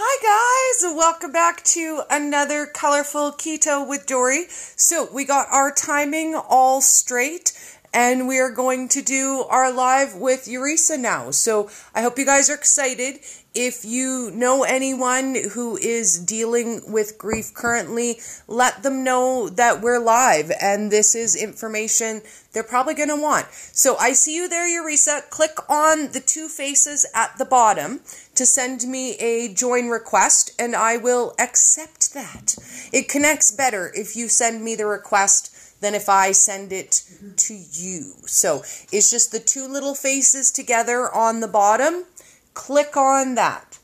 Hi guys, welcome back to another colorful keto with Dory. So we got our timing all straight and we are going to do our live with Uaraisa now. So I hope you guys are excited. If you know anyone who is dealing with grief currently, let them know that we're live and this is information they're probably going to want. So I see you there, Uaraisa. Click on the two faces at the bottom to send me a join request and I will accept that. It connects better if you send me the request than if I send it to you. So it's just the two little faces together on the bottom. Click on that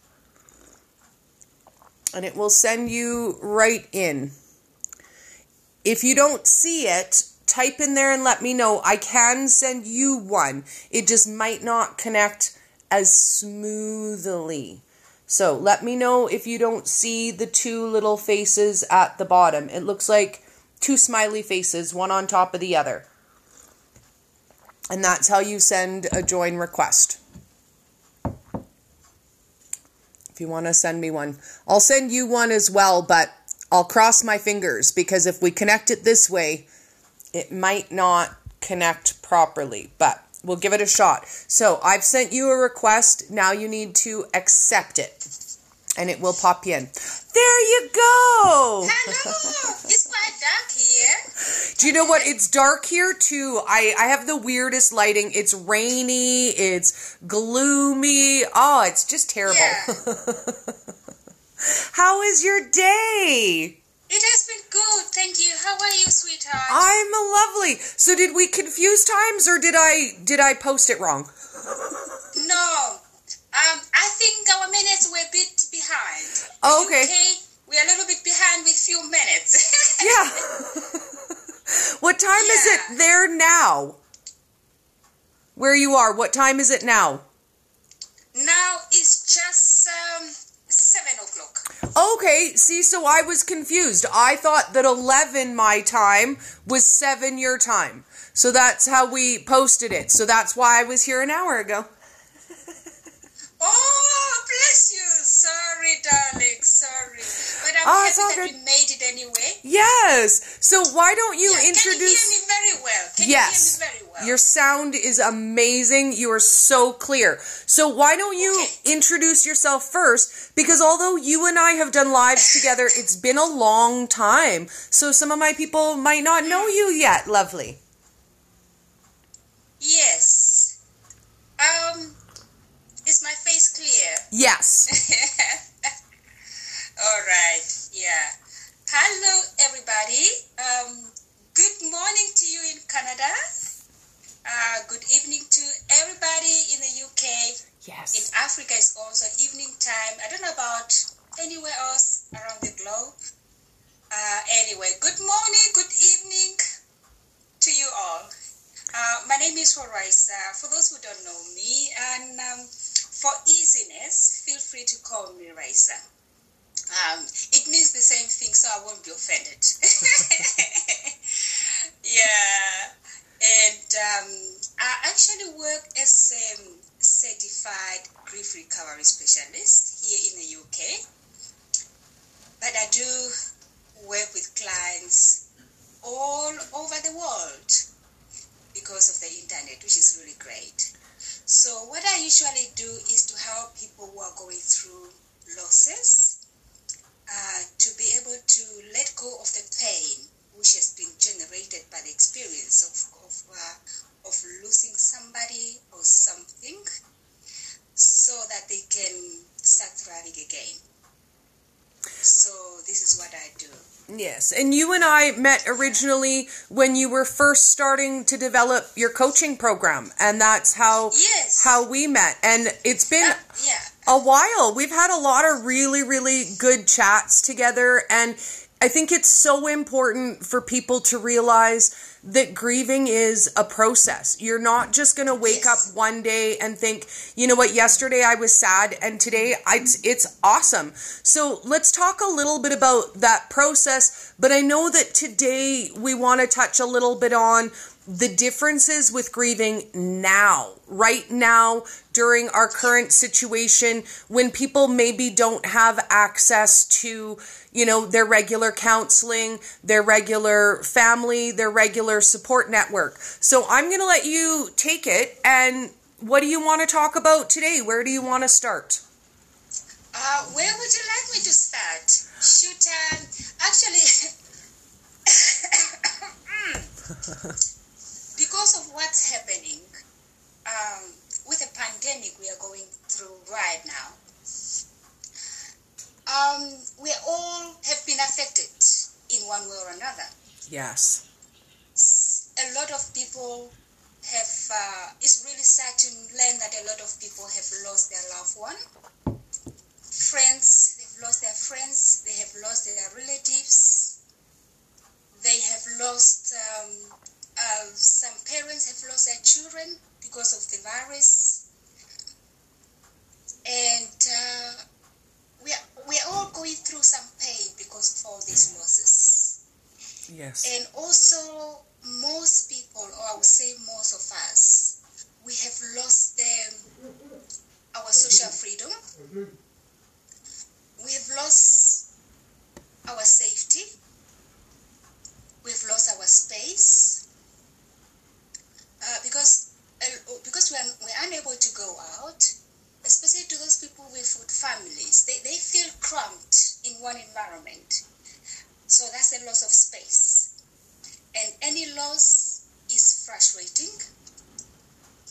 and it will send you right in. If you don't see it, type in there and let me know. I can send you one. It just might not connect as smoothly. So let me know if you don't see the two little faces at the bottom. It looks like two smiley faces, one on top of the other. And that's how you send a join request. If you want to send me one. I'll send you one as well, but I'll cross my fingers because if we connect it this way, it might not connect properly, but we'll give it a shot. So I've sent you a request. Now you need to accept it and it will pop you in. There you go. Hello. It's quite dark here. Do you know what? It's dark here too. I have the weirdest lighting. It's rainy. It's gloomy. Oh, it's just terrible. Yeah. How is your day? It has been good, thank you. How are you, sweetheart? I'm lovely. So did we confuse times or did I post it wrong? No. I think our minutes were a bit behind. Oh, okay. We're a little bit behind with few minutes. Yeah. What time is it there now? Where you are, what time is it now? Now it's just 7 o'clock. Okay, see, so I was confused. I thought that 11 my time was 7 your time. So that's how we posted it. So that's why I was here an hour ago. Oh, bless you. Sorry, darling. Sorry. But I'm happy that we made it anyway. Yes. So why don't you introduce... Can you hear me very well? Can yes. you hear me very well? Your sound is amazing. You are so clear. So why don't you introduce yourself first? Because although you and I have done lives together, it's been a long time. So some of my people might not know you yet, lovely. Yes. Is my face clear? Yes. All right. Yeah. Hello, everybody. Good morning to you in Canada. Good evening to everybody in the UK. Yes. In Africa, it's also evening time. I don't know about anywhere else around the globe. Anyway, good morning, good evening to you all. My name is Uaraisa. For those who don't know me, and for easiness, feel free to call me Raisa. It means the same thing, so I won't be offended. Yeah. And I actually work as a certified grief recovery specialist here in the UK. But I do work with clients all over the world because of the internet, which is really great. So what I usually do is to help people who are going through losses to be able to let go of the pain which has been generated by the experience of losing somebody or something, so that they can start thriving again. So this is what I do. Yes, and you and I met originally when you were first starting to develop your coaching program, and that's how we met. And it's been a while. We've had a lot of really, really good chats together, and I think it's so important for people to realize that grieving is a process. You're not just going to wake up one day and think, you know what, yesterday I was sad and today it's awesome. So let's talk a little bit about that process. But I know that today we want to touch a little bit on the differences with grieving now, right now, during our current situation, when people maybe don't have access to, their regular counseling, their regular family, their regular support network. So I'm going to let you take it. And what do you want to talk about today? Where do you want to start? Where would you like me to start? Shoot, actually, because of what's happening with the pandemic we are going through right now, we all have been affected in one way or another. Yes. A lot of people have, it's really sad to learn that a lot of people have lost their loved one. Friends, they've lost their friends, they have lost their relatives, they have lost, some parents have lost their children because of the virus. And we are all going through some pain because of all these losses. Yes. And also, most people, or I would say most of us, we have lost our social freedom. We have lost our safety. We've lost our space. Because we're unable to go out, especially to those people with families. They feel cramped in one environment. So that's a loss of space. And any loss is frustrating,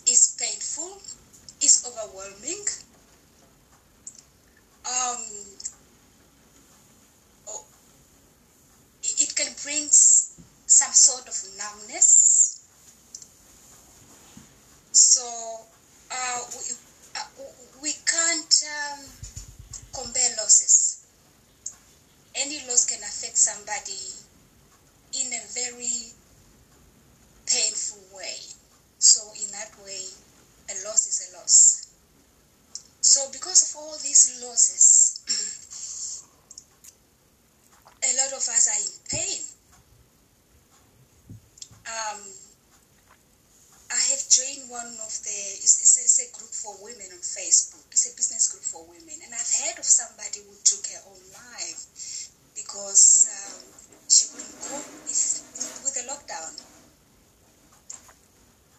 is painful, is overwhelming. It can bring some sort of numbness. So we can't compare losses. Any loss can affect somebody in a very painful way. So in that way, a loss is a loss. So because of all these losses, a lot of us are in pain. I have joined one of it's a group for women on Facebook. It's a business group for women. And I've heard of somebody who took her own life because she couldn't cope with the lockdown.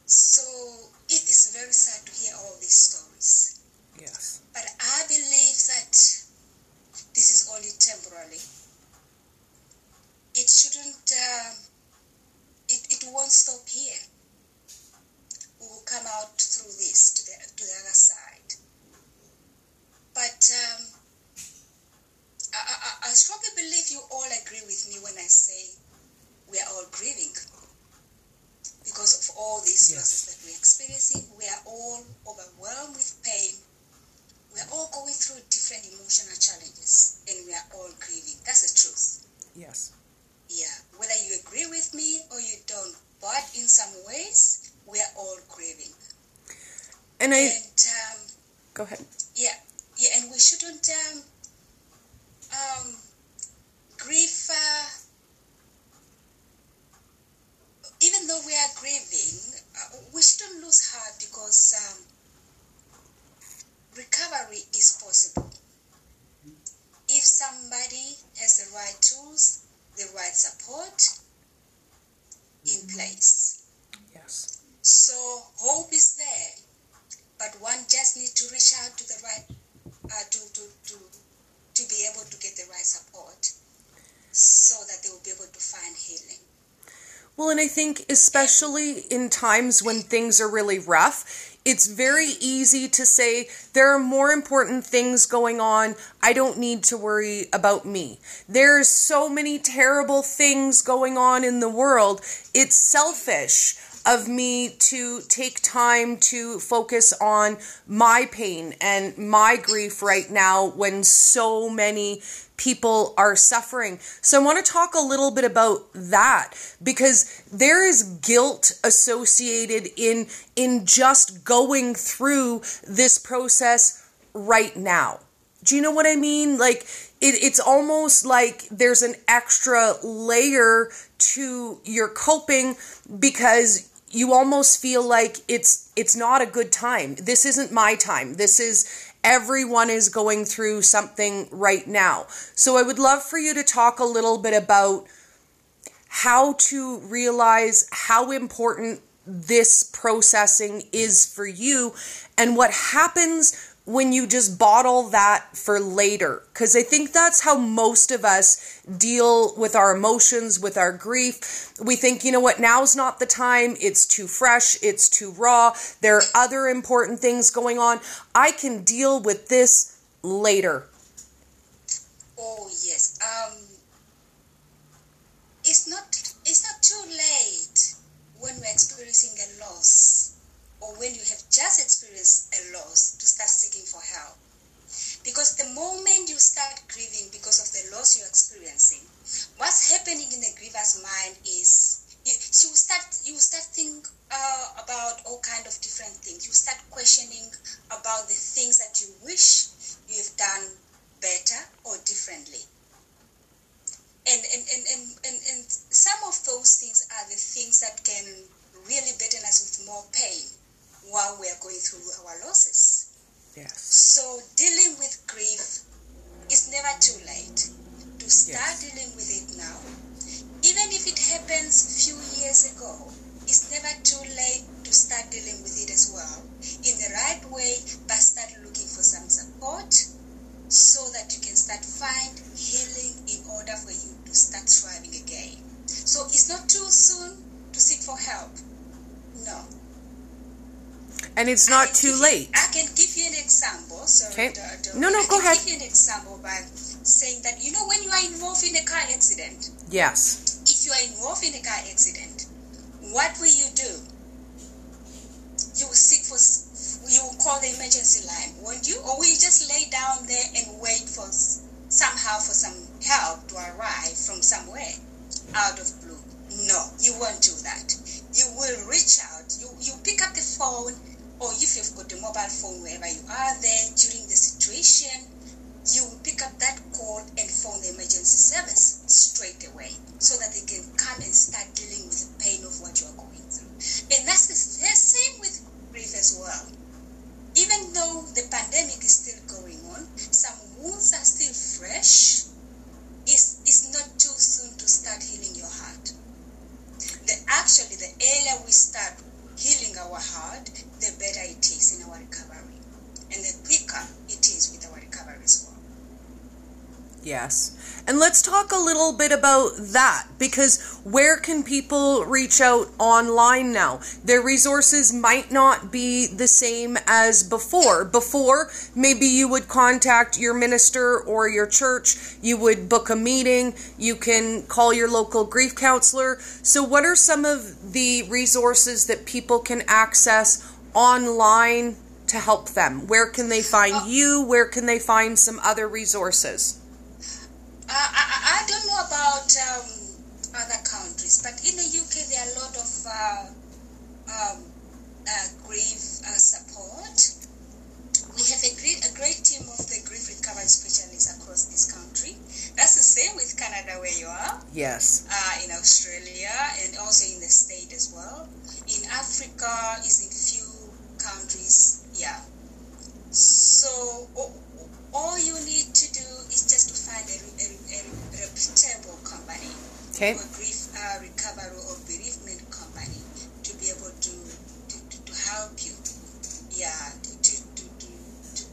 So it is very sad to hear all these stories. Yes. But I believe that this is only temporary. It shouldn't, it won't stop here. We will come out through this to the other side. But I strongly believe you all agree with me when I say we are all grieving because of all these losses that we're experiencing. We are all overwhelmed with pain. We are all going through different emotional challenges, and we are all grieving. That's the truth. Yes. Yeah, whether you agree with me or you don't, but in some ways, we are all grieving. And go ahead. Yeah, and we shouldn't grieve. Even though we are grieving, we shouldn't lose heart because recovery is possible. If somebody has the right tools, the right support in place. Yes. So hope is there, but one just needs to reach out to the right, to be able to get the right support, so that they will be able to find healing. Well, and I think especially in times when things are really rough, it's very easy to say, there are more important things going on. I don't need to worry about me. There's so many terrible things going on in the world. It's selfish of me to take time to focus on my pain and my grief right now when so many people are suffering. So I want to talk a little bit about that, because there is guilt associated in just going through this process right now. Do you know what I mean? Like, it's almost like there's an extra layer to your coping because you almost feel like it's not a good time. This isn't my time. This is, everyone is going through something right now. So I would love for you to talk a little bit about how to realize how important this processing is for you and what happens when you just bottle that for later. Because I think that's how most of us deal with our emotions, with our grief. We think, you know what, now's not the time. It's too fresh. It's too raw. There are other important things going on. I can deal with this later. Oh, yes. It's not too late when we're experiencing a loss, or when you have just experienced a loss, to start seeking for help. Because the moment you start grieving because of the loss you're experiencing, what's happening in the griever's mind is you start thinking about all kind of different things. You start questioning about the things that you wish you have done better or differently. And some of those things are the things that can really burden us with more pain while we are going through our losses. Yes. So dealing with grief is never too late. To start dealing with it now, even if it happens a few years ago, it's never too late to start dealing with it as well. In the right way, but start looking for some support so that you can start find healing in order for you to start thriving again. So it's not too soon to seek for help. No. And it's not too late. I can give you an example. Sorry, okay. No, go ahead. I can give you an example by saying that, you know, when you are involved in a car accident. Yes. If you are involved in a car accident, what will you do? You will call the emergency line, won't you? Or will you just lay down there and wait for some help to arrive from somewhere out of blue? No, you won't do that. You will reach out. You pick up the phone, or if you've got a mobile phone wherever you are there during the situation, you will pick up that call and phone the emergency service straight away so that they can come and start dealing with the pain of what you are going through. And that's the same with grief as well. Even though the pandemic is still going on, some wounds are still fresh. It's not too soon to start healing your heart. The earlier we start healing our heart, the better it is in our recovery. And the quicker it is with our recovery as well. Yes. And let's talk a little bit about that, because where can people reach out online now? Their resources might not be the same as before. Before, maybe you would contact your minister or your church, you would book a meeting, you can call your local grief counselor. So what are some of the resources that people can access online to help them? Where can they find you? Where can they find some other resources? I don't know about other countries, but in the UK there are a lot of grief support. We have a great team of the grief recovery specialists across this country. That's the same with Canada where you are. Yes. In Australia and also in the States as well. In Africa is in few countries. Yeah. So all you need to do is just to find a reputable company, okay, or grief recovery or bereavement company to be able to help you, to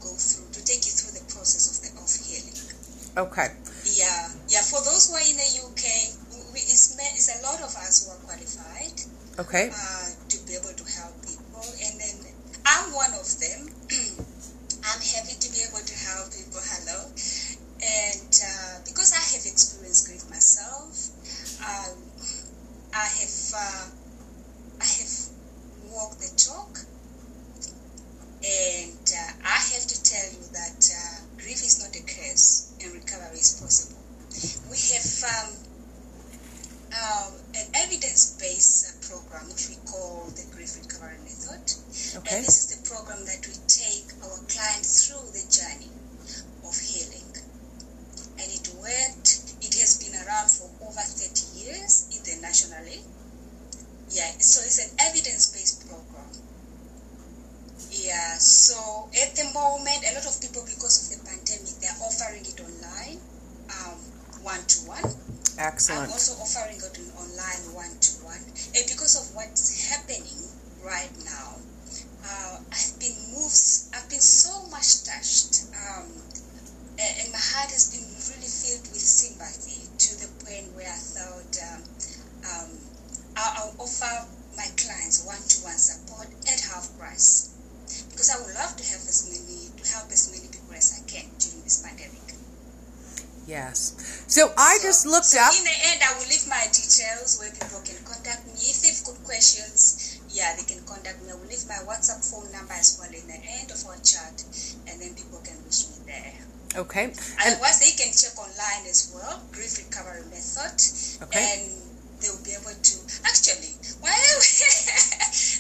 go through, to take you through the process of healing. Okay. Yeah. For those who are in the UK, it's a lot of us who are qualified. Okay. To be able to help people, and then I'm one of them. I'm happy to be able to help people. Hello. And because I have experienced grief myself, I have walked the talk, and I have to tell you that grief is not a curse, and recovery is possible. We have an evidence-based program which we call the Grief Recovery Method. Okay. And this is the program that we take one-to-one. Excellent. I'm also offering it an online one-to-one. And because of what's happening right now, I've been so much touched. And my heart has been really filled with sympathy to the point where I thought I'll offer my clients one-to-one support at half price, because I would love to help as many people as I can during this pandemic. Yes. So I just looked up. In the end, I will leave my details where people can contact me. If they've got questions, they can contact me. I will leave my WhatsApp phone number as well in the end of our chat, and then people can reach me there. Okay. Otherwise, they can check online as well, Grief Recovery Method, and they will be able to actually,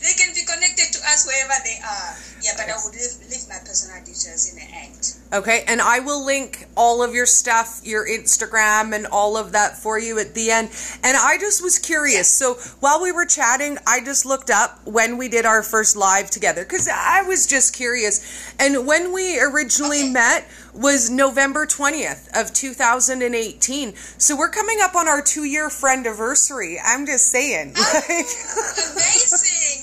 they can be connected to us wherever they are. But I will leave my personal details in the end. Okay, and I will link all of your stuff, your Instagram and all of that for you at the end. And I just was curious. So while we were chatting, I just looked up when we did our first live together, because I was just curious. And when we originally met was November 20th of 2018. So we're coming up on our 2-year friend-iversary. I'm just saying. Amazing.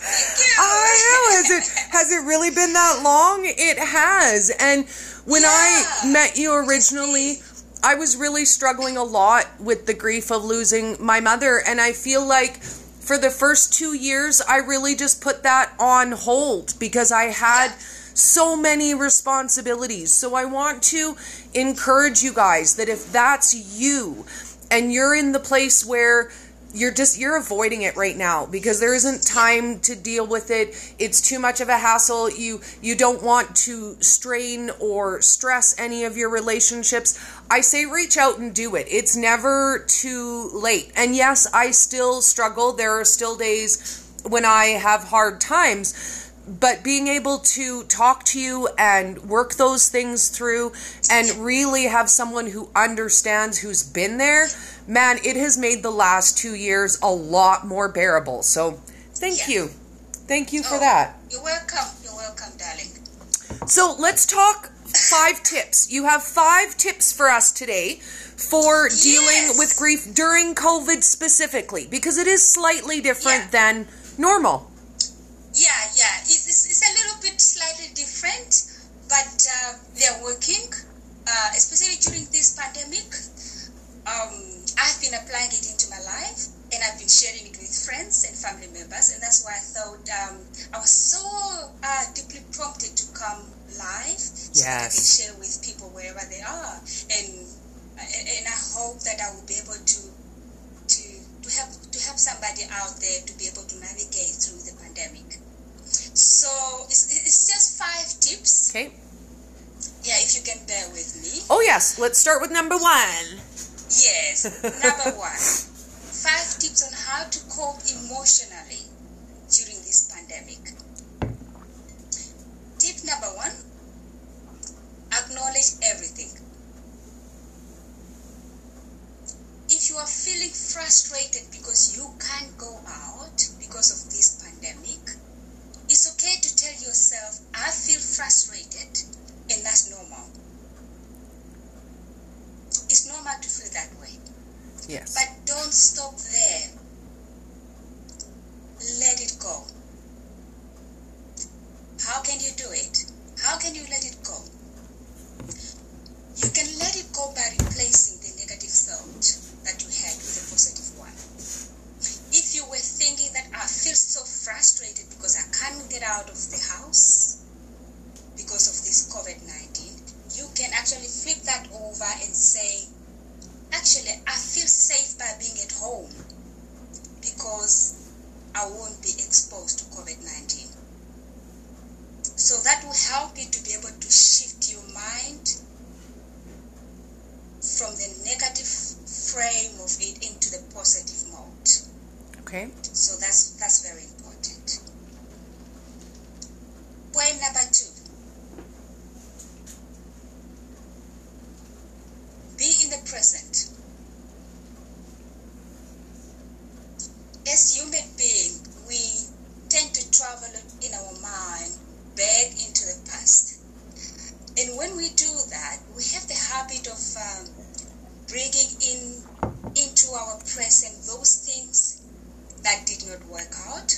Thank you. I know. Has it really been that long? It has. And when I met you originally, I was really struggling a lot with the grief of losing my mother. And I feel like for the first 2 years, I really just put that on hold because I had so many responsibilities. So I want to encourage you guys that if that's you and you're in the place where you're avoiding it right now because there isn't time to deal with it, it's too much of a hassle, you don't want to strain or stress any of your relationships, I say reach out and do it. It's never too late. And yes, I still struggle. There are still days when I have hard times, but being able to talk to you and work those things through and really have someone who understands, who's been there, man, it has made the last 2 years a lot more bearable. So thank you. Thank you for that. You're welcome. You're welcome, darling. So let's talk 5 tips. You have 5 tips for us today for dealing with grief during COVID specifically, because it is slightly different than normal. It's a little bit slightly different, but they're working, especially during this pandemic. I've been applying it into my life, and I've been sharing it with friends and family members, and that's why I thought I was so deeply prompted to come live so that I can share with people wherever they are, and I hope that I will be able to help somebody out there to be able to navigate through the pandemic. So it's just 5 tips. Okay. Yeah, if you can bear with me. Oh yes, let's start with number 1. Yes, number 1. 5 tips on how to cope emotionally during this pandemic. Tip number 1, acknowledge everything. If you are feeling frustrated because you can't go out because of this pandemic, it's okay to tell yourself, I feel frustrated, and that's normal. It's normal to feel that way. Yes. But don't stop there. Let it go. How can you do it? How can you let it go? You can let it go by replacing the negative thought that you had with a positive one. If you were thinking that I feel so frustrated because I can't get out of the house because of this COVID-19, you can actually flip that over and say, actually, I feel safe by being at home because I won't be exposed to COVID-19. So that will help you to be able to shift your mind from the negative frame of it into the positive mode. Okay. So that's very important. Point number 2. Be in the present. As human beings, we tend to travel in our mind back into the past. And when we do that, we have the habit of bringing into our present those things that did not work out,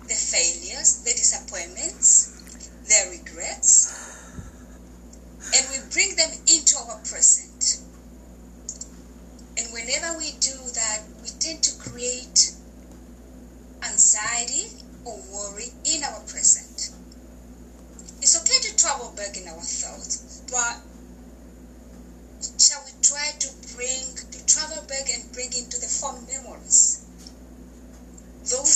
the failures, the disappointments, the regrets, and we bring them into our present. And whenever we do that, we tend to create anxiety or worry in our present. It's okay to travel back in our thoughts, but shall we try to travel back and bring into the fond memories, those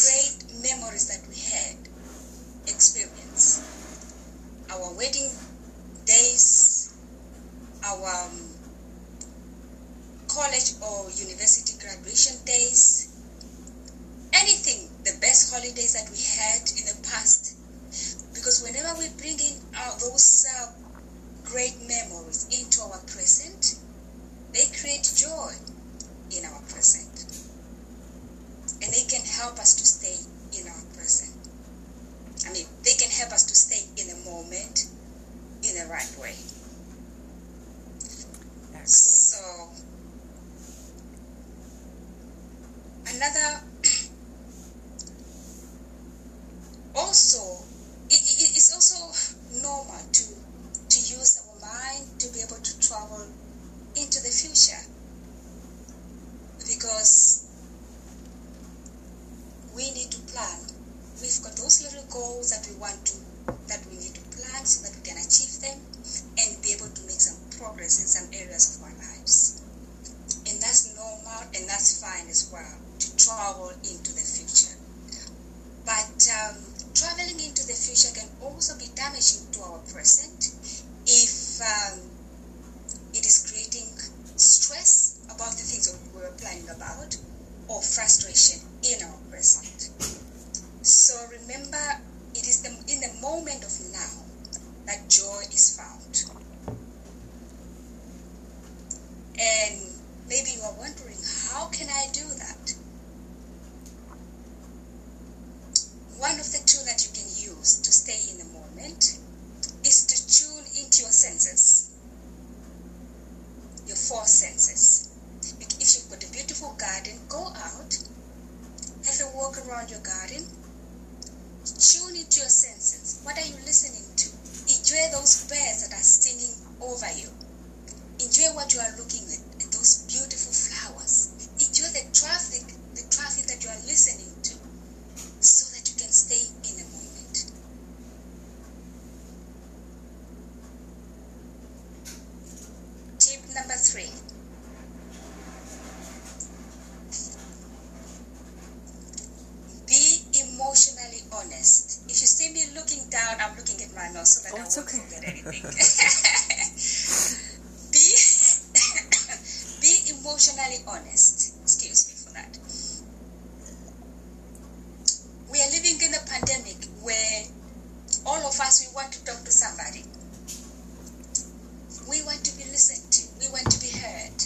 great memories that we had experienced, our wedding days, our college or university graduation days, anything, the best holidays that we had in the past. Because whenever we bring in those great memories into our present, they create joy in our present. And they can help us to stay in our present. I mean, they can help us to stay in the moment in the right way. Excellent. So, another, also, it's also normal to use our mind to be able to travel into the future, because we need to plan. We've got those little goals that we need to plan so that we can achieve them and be able to make some progress in some areas of our lives. And that's normal and that's fine as well, to travel into the future. But traveling into the future can also be damaging to our present if it is creating stress about the things that we were planning about, or frustration in our present. So remember, it is in the moment of now that joy is found. And maybe you are wondering, how can I do that? One of the tools that you can use to stay in the moment is to tune into your senses, your 4 senses. If you've got a beautiful garden, go out, have a walk around your garden, tune into your senses. What are you listening to? Enjoy those birds that are singing over you. Enjoy what you are looking at those beautiful flowers. Enjoy the traffic that you are listening to, so that you can stay in the moment. Tip number 3. Be emotionally honest. If you see me looking down, I'm looking at my nose so that I won't forget anything. Be emotionally honest. Excuse me for that. We are living in a pandemic where all of us, we want to talk to somebody. We want to be listened to. We want to be heard.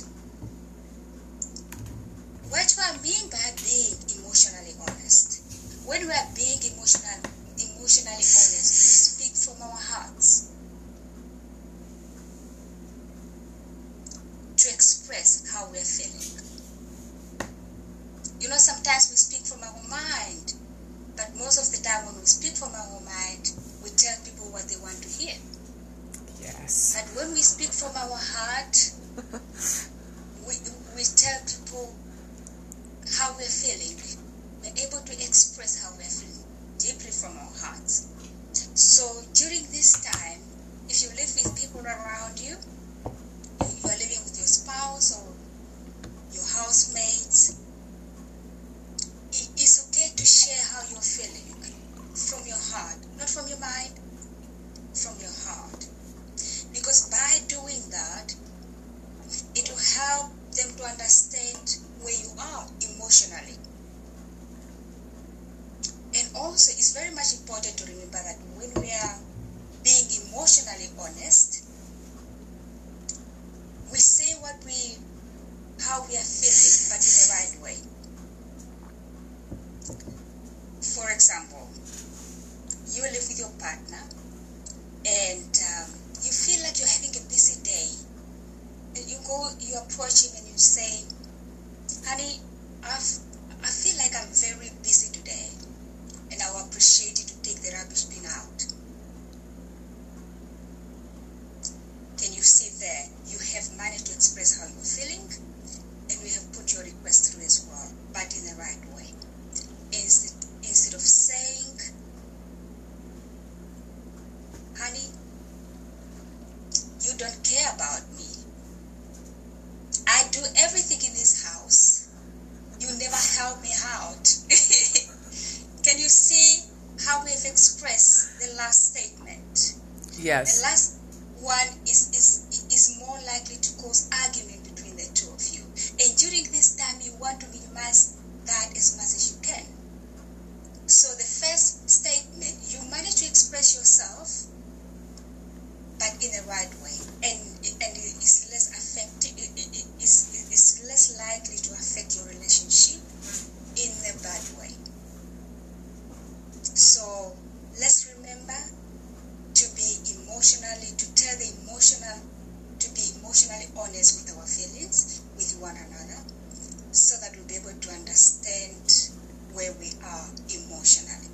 What do I mean by being emotionally honest? When we are being emotionally honest, we speak from our hearts to express how we are feeling. You know, sometimes we speak from our mind, but most of the time when we speak from our mind, we tell people what they want to hear. Yes. But when we speak from our heart, we tell people how we're feeling. We're able to express how we're feeling deeply from our hearts. So during this time, if you live with people around you, you are living with your spouse or your housemates, it's okay to share how you're feeling from your heart, not from your mind, from your heart. Because by doing that, it will help them to understand where you are emotionally. And also, it's very much important to remember that when we are being emotionally honest, we say how we are feeling, but in the right way. For example, you live with your partner and you feel like you're having a busy day, and you go you approach him and you say, honey, I feel like I'm very busy today, and I will appreciate you to take the rubbish bin out. Can you see there? You have managed to express how you're feeling, and you have put your request through as well, but in the right way. Instead of saying, honey, you don't care about me. I do everything in this house. You never help me out. Can you see how we've expressed the last statement? Yes. The last one is more likely to cause argument between the two of you. And during this time, you want to minimize that as much as you can. So the first statement, you manage to express yourself, but in the right way, and it's less affecting. It's less likely to affect your relationship in a bad way. So let's remember to be emotionally honest with our feelings, with one another, so that we'll be able to understand where we are emotionally,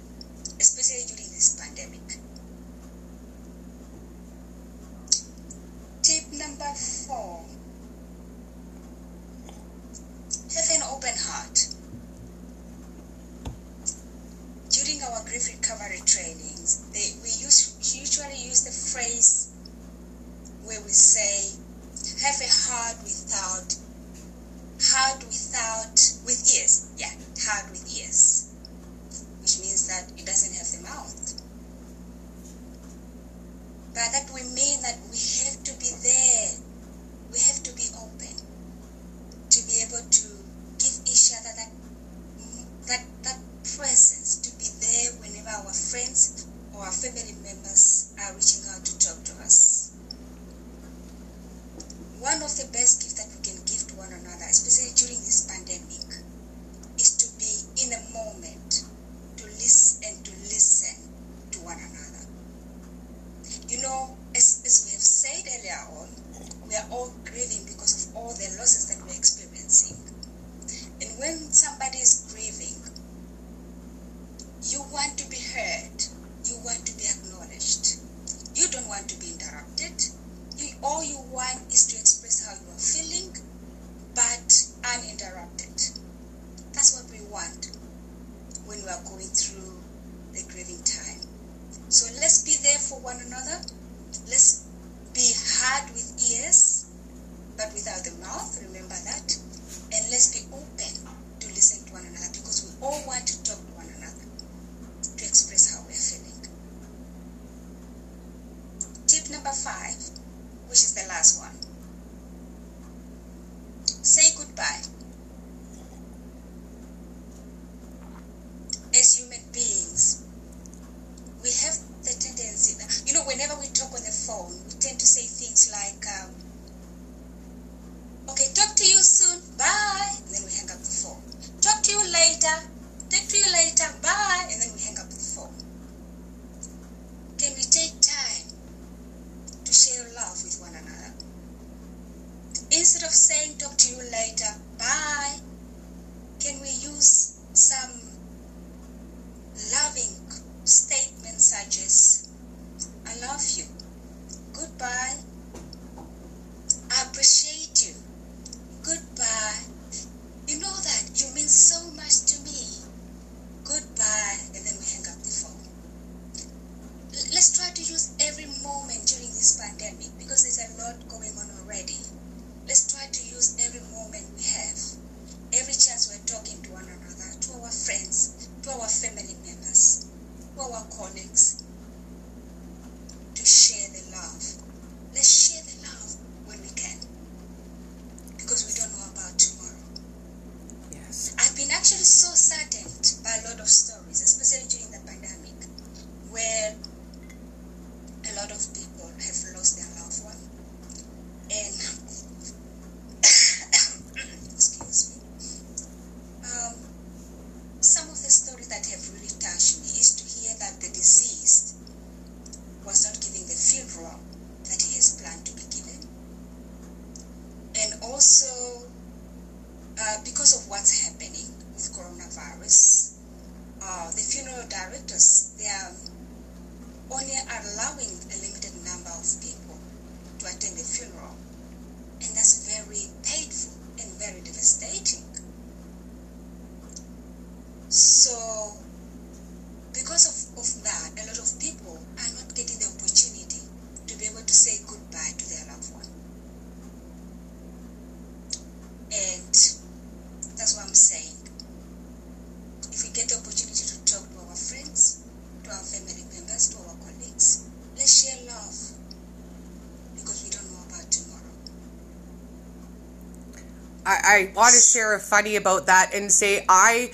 especially during this pandemic. Tip number 4, have an open heart. During our grief recovery trainings, we usually use the phrase where we say, have a heart with ears. Yeah, heart with ears, which means that it doesn't have the mouth. By that we mean that we have to be there. We have to be open to be able to give each other that presence, to be there whenever our friends or our family members are reaching out to talk to us. One of the best gifts that we can give to one another, especially during this pandemic, is to be in a moment, to listen to one another. You know, as we have said earlier on, we are all grieving because of all the losses that we're experiencing. And when somebody is grieving, you want to be heard, you want to be acknowledged. You don't want to be interrupted. All you want is to express how you are feeling, but uninterrupted. That's what we want when we are going through the grieving time. So let's be there for one another. Let's be heard with ears, but without the mouth, remember that. And let's be open to listen to one another, because we all want to talk to one another, to express how we are feeling. Tip number 5, which is the last one. Say goodbye. As human beings, we have the tendency, whenever we talk on the phone, we tend to say things like, okay, talk to you soon, bye, and then we hang up the phone. Talk to you later, bye, and then we hang up the phone. Can we take time to share love with one another? Instead of saying talk to you later, bye, can we use some loving statements such as, I love you, goodbye, I appreciate you, goodbye, you know that you mean so much to me, goodbye, and then we hang up the phone. Let's try to use every moment during this pandemic, because there's a lot going on already. Let's try to use every moment we have, every chance we're talking to one another, to our friends, to our family members, to our colleagues, to share the love. Let's also, because of what's happening with coronavirus, the funeral directors, they are only allowing a limited number of people to attend the funeral. And that's very painful and very devastating. So, because of that, a lot of people are not getting the opportunity to be able to say goodbye to their loved one. And that's what I'm saying. If we get the opportunity to talk to our friends, to our family members, to our colleagues, let's share love, because we don't know about tomorrow. I want to share a funny about that and say I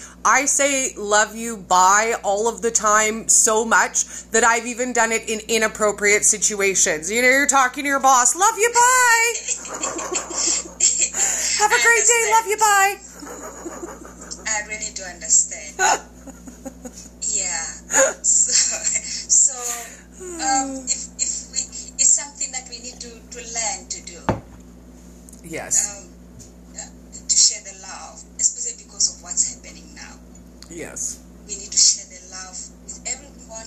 say love you bye all of the time so much that I've even done it in inappropriate situations. You know, you're talking to your boss, love you bye. Have a great day, love you bye. I really do understand. Yeah. So if we, it's something that we need to learn to do. Yes. To share the love, especially because of what's happening now. Yes. We need to share the love with everyone,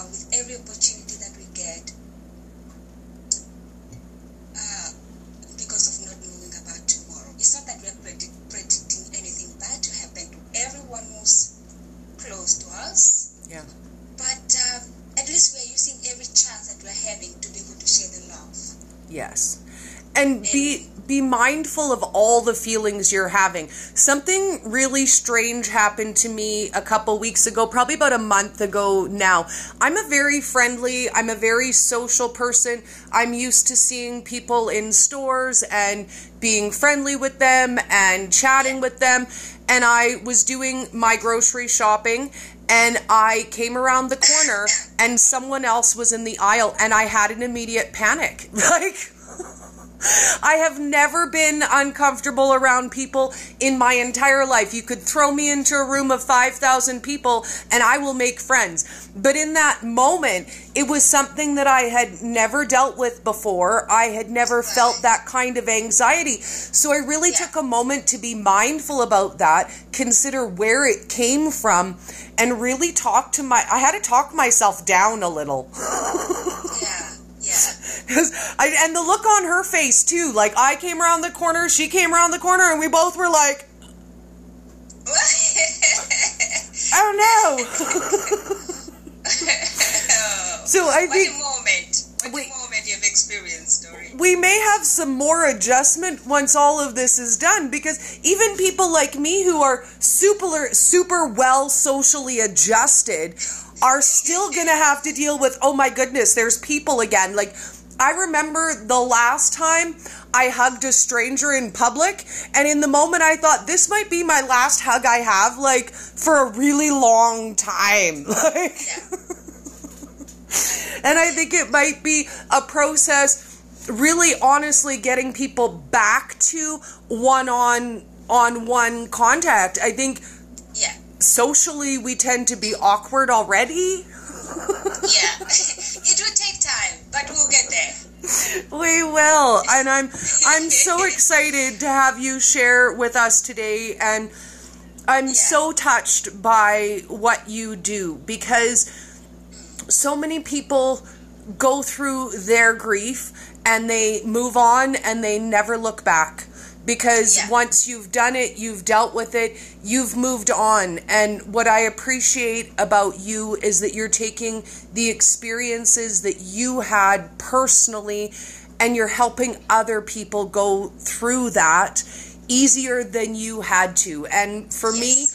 with every opportunity that we get, because of not knowing about tomorrow. It's not that we're predicting anything bad to happen to everyone who's close to us. Yeah. But at least we're using every chance that we're having to be able to share the love. Yes. And be mindful of all the feelings you're having. Something really strange happened to me a couple weeks ago, probably about a month ago now. I'm a very social person. I'm used to seeing people in stores and being friendly with them and chatting with them. And I was doing my grocery shopping, and I came around the corner and someone else was in the aisle, and I had an immediate panic. I have never been uncomfortable around people in my entire life. You could throw me into a room of 5,000 people and I will make friends. But in that moment, it was something that I had never dealt with before. I had never felt that kind of anxiety. So I really took a moment to be mindful about that, consider where it came from, and really I had to talk myself down a little. And the look on her face too, like I came around the corner, she came around the corner, and we both were like, I don't know. So I think what moment you've experienced, Dory? We may have some more adjustment once all of this is done, because even people like me who are super well socially adjusted are still going to have to deal with, oh my goodness, there's people again. Like, I remember the last time I hugged a stranger in public, and in the moment I thought, this might be my last hug I have, like, for a really long time. And I think it might be a process, really honestly getting people back to one-on-one contact. I think socially we tend to be awkward already. It will take time, but we'll get there. We will. And I'm so excited to have you share with us today, and I'm so touched by what you do, because so many people go through their grief and they move on and they never look back. Because once you've done it, you've dealt with it, you've moved on. And what I appreciate about you is that you're taking the experiences that you had personally and you're helping other people go through that easier than you had to. And for me,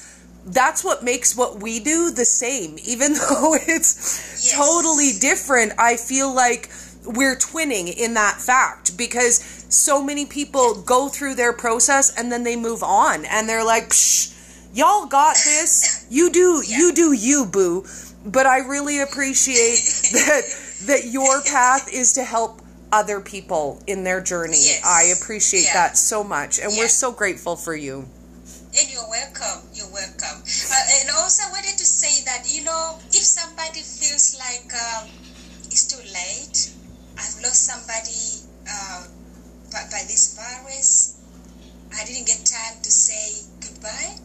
that's what makes what we do the same. Even though it's totally different, I feel like we're twinning in that fact, because so many people go through their process and then they move on and they're like, psh, y'all got this. You do you, boo. But I really appreciate that your path is to help other people in their journey. I appreciate that so much, and we're so grateful for you. And you're welcome. You're welcome. And also I wanted to say that, if somebody feels like it's too late, I've lost somebody by this virus. I didn't get time to say goodbye.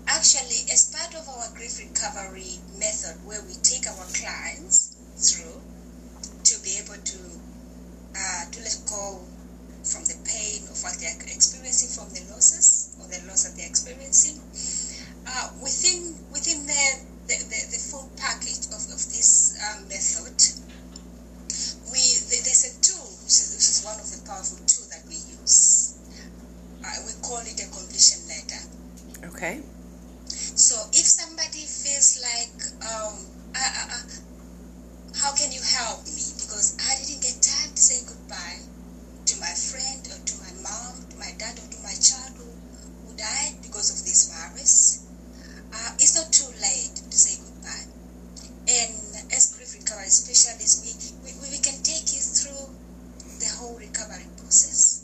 Actually, as part of our grief recovery method, where we take our clients through to be able to let go from the pain of what they're experiencing from the losses or the loss that they're experiencing, within the full package of this method, there's a tool, which is one of the powerful tools that we use. We call it a completion letter. Okay. So if somebody feels like, how can you help me? Because I didn't get time to say goodbye to my friend or to my mom, to my dad, or to my child who died because of this virus. It's not too late to say goodbye. And as grief recovery specialists, we can take you through the whole recovery process.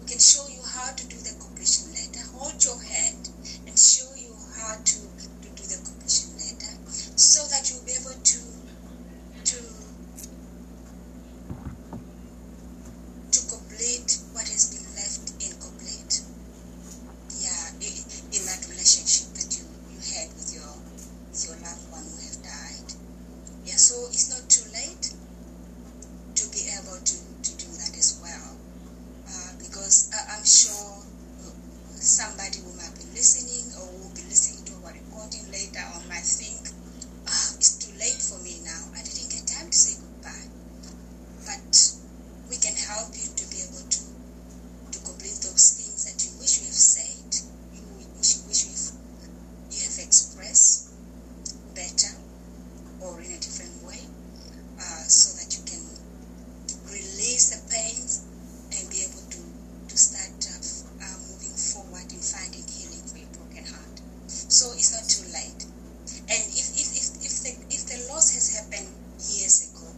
We can show you how to do the completion letter, hold your hand and show you how to do the completion letter, so that you'll be able to complete what has been left incomplete. Yeah, in that relationship that you had with your loved one who have died. Yeah, so it's not too late to be able to do that as well. Because I'm sure somebody who might be listening or will be listening to our recording later on might think, it's too late for me now. I didn't get time to say goodbye. But we can help you to be able to complete those things that you wish you have said, you wish you have expressed better or in a different way, so that you can release the pains and be able to start moving forward in finding healing for your broken heart. So it's not too late. And if the loss has happened years ago,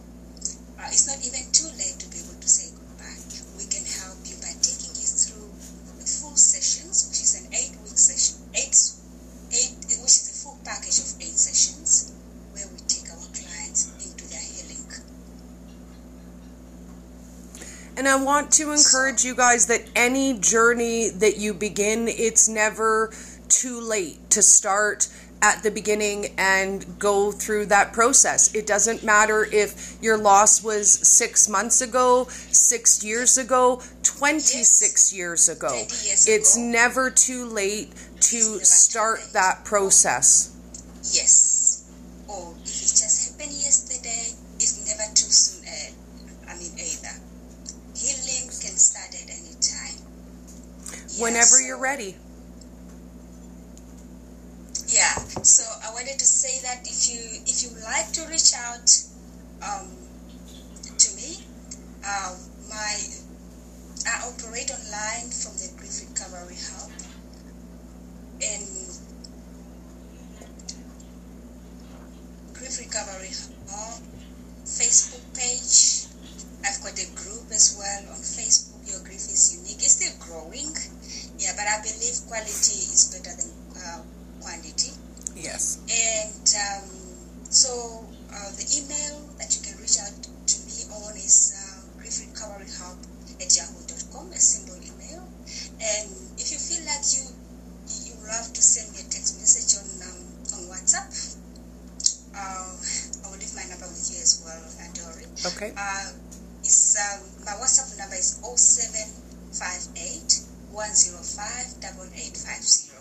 it's not even too late to be able to say goodbye. We can help you by taking you through the full sessions, which is an 8-week session, which is a full package of 8 sessions, where we take our clients into their healing. And I want to encourage you guys that any journey that you begin, it's never too late to start at the beginning and go through that process. It doesn't matter if your loss was 6 months ago, 6 years ago, 26 years ago. It's never too late to start that process. Yes. Or if it just happened yesterday, it's never too soon either. Healing can start at any time. Whenever you're ready. Yeah, so I wanted to say that if you like to reach out to me, I operate online from the Grief Recovery Hub, and Grief Recovery Hub Facebook page. I've got a group as well on Facebook. Your Grief is Unique. It's still growing, yeah, but I believe quality is better than quantity. Yes. And so the email that you can reach out to me on is griefrecoveryhub@yahoo.com, a simple email. And if you feel like you love to send me a text message on WhatsApp, I will leave my number with you as well, Dory. Okay. My WhatsApp number is 0758 105 8850.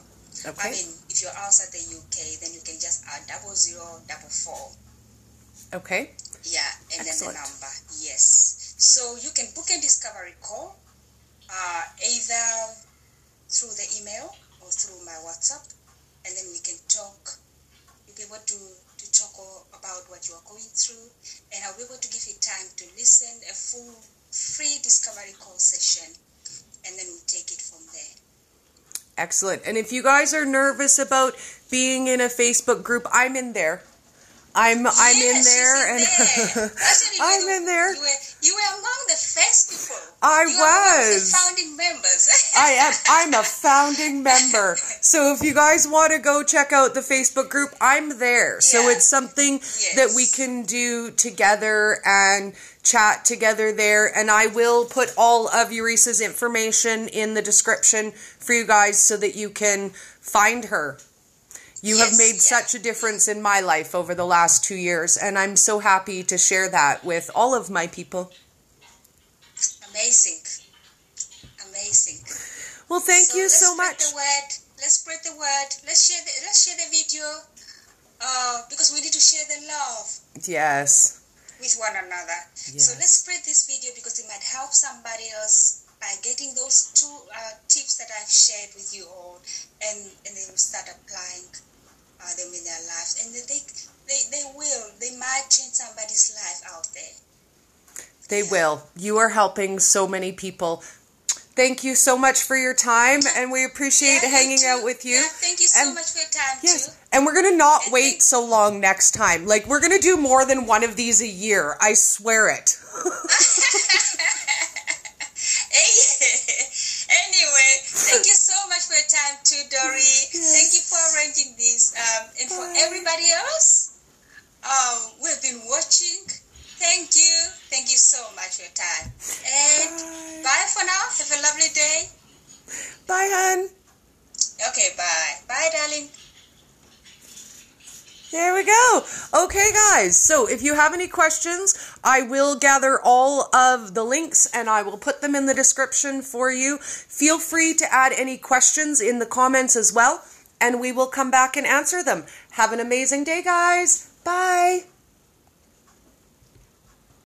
Okay. I mean, if you're outside the UK, then you can just add 0044. Okay. Yeah, and Excellent. Then the number. Yes. So you can book a discovery call, either through the email or through my WhatsApp, and then we can talk. You'll be able to talk about what you are going through, and I'll be able to give you time to listen, a full free discovery call session, and then we'll take it from there. Excellent. And if you guys are nervous about being in a Facebook group, I'm in there. I'm in there, and Actually, I'm in there. You were among the first people. I You are one of the was. founding members. I'm a founding member. So if you guys want to go check out the Facebook group, I'm there. So Yeah. it's something Yes. that we can do together and chat together there. And I will put all of Uaraisa's information in the description for you guys so that you can find her. You have Yes, made yeah. such a difference in my life over the last 2 years, and I'm so happy to share that with all of my people. Amazing. Amazing. Well, thank you so much. Let's spread the word. Let's share the video. Because we need to share the love Yes. with one another. Yes. So let's spread this video because it might help somebody else by getting those 2 tips that I've shared with you all, and they will start applying them in their lives, and they might change somebody's life out there. They will. You are helping so many people. Thank you so much for your time, and we appreciate hanging out with you. Yeah, thank you so much for your time, Yes, too. and we're going to not wait so long next time. Like, we're going to do more than one of these a year. I swear it. Anyway, thank you so much for your time too, Dory. Yes. Thank you for arranging this. And for everybody else we've been watching, thank you. Thank you so much for your time. And bye for now. Have a lovely day. Bye, hun. Okay, bye. Bye, darling. There we go. Okay, guys. So if you have any questions, I will gather all of the links and I will put them in the description for you. Feel free to add any questions in the comments as well, and we will come back and answer them. Have an amazing day, guys. Bye.